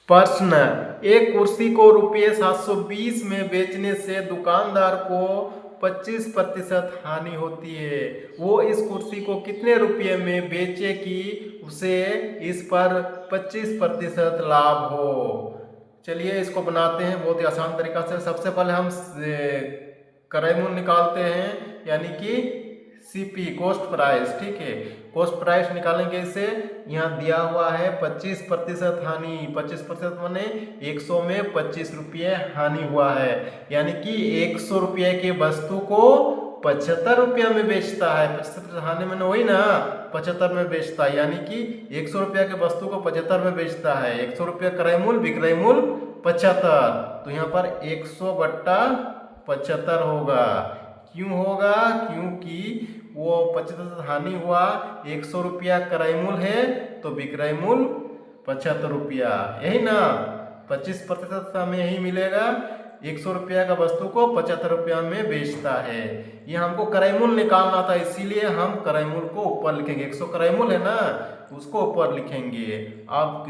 प्रश्न, एक कुर्सी को ₹720 में बेचने से दुकानदार को 25% हानि होती है। वो इस कुर्सी को कितने रुपये में बेचे कि उसे इस पर 25% लाभ हो। चलिए इसको बनाते हैं बहुत ही आसान तरीका से। सबसे पहले हम क्रय मूल्य निकालते हैं, यानी कि सीपी, कॉस्ट प्राइस। ठीक है, कॉस्ट प्राइस निकालेंगे इसे। यहाँ दिया हुआ है 25% हानि। 25% माने 100 में 25 रुपये हानि हुआ है, यानी कि 100 रुपये की वस्तु को 75 रुपया में बेचता है। 75 हानि मैंने वही ना 75 में बेचता है, यानी कि 100 रुपया की वस्तु को 75 में बेचता है। 100 रुपया क्रय मूल्य, विक्रय मूल्य 75। तो यहाँ पर 100 बट्टा 75 होगा। क्यों होगा? क्योंकि वो 25% हानि हुआ, 100 रुपया क्रय मूल्य है तो विक्रय मूल्य 75 रुपया, यही ना। 25% हमें यही मिलेगा। 100 रुपया का वस्तु को 75 रुपया में बेचता है। ये हमको क्रय मूल्य निकालना था, इसीलिए हम क्रय मूल्य को ऊपर लिखेंगे। 100 क्रय मूल्य है ना, उसको ऊपर लिखेंगे। अब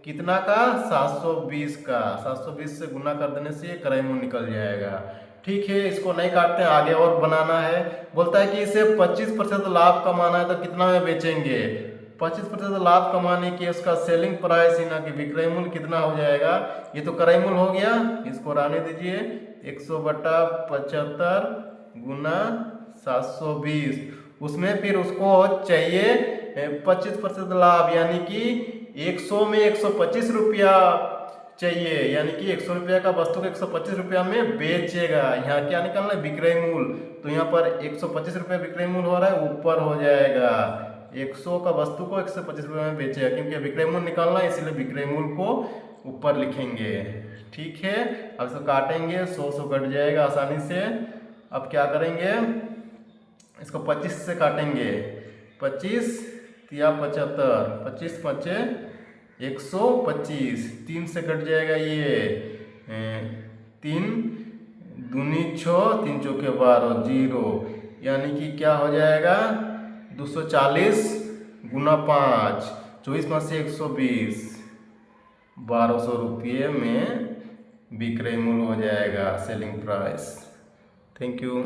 कितना का? 720 का। 720 से गुना कर देने से ये क्रय मूल्य निकल जाएगा। ठीक है, इसको नहीं काटते हैं, आगे और बनाना है। बोलता है कि इसे 25% लाभ कमाना है तो कितना में बेचेंगे। 25% लाभ कमाने की उसका सेलिंग प्राइस ही ना कि विक्रय मूल्य कितना हो जाएगा। ये तो क्रय मूल्य हो गया, इसको रहने दीजिए। 100 बटा 75 गुना 720। उसमें फिर उसको चाहिए 25% लाभ, यानी कि 100 में 125 रुपया चाहिए, यानी कि 100 रुपया का वस्तु को 125 रुपया में बेचेगा। यहाँ क्या निकालना है? विक्रय मूल्य। तो यहाँ पर 125 रुपया विक्रय मूल्य हो रहा है, ऊपर हो जाएगा। 100 का वस्तु को 125 रुपये में बेचेगा, क्योंकि विक्रय मूल्य निकालना है, इसलिए विक्रय मूल्य को ऊपर लिखेंगे। ठीक है, अब इसको काटेंगे, 100 कट जाएगा आसानी से। अब क्या करेंगे? इसको 25 से काटेंगे। 25 या 75, 25 पचे 125, 3 से कट जाएगा ये। 3 दूनी 6, 3 चौके 12, 0, यानी कि क्या हो जाएगा? 240 गुना 5, 24 5 से 120, 1200 रुपये में विक्रय मूल्य हो जाएगा, सेलिंग प्राइस। Thank you.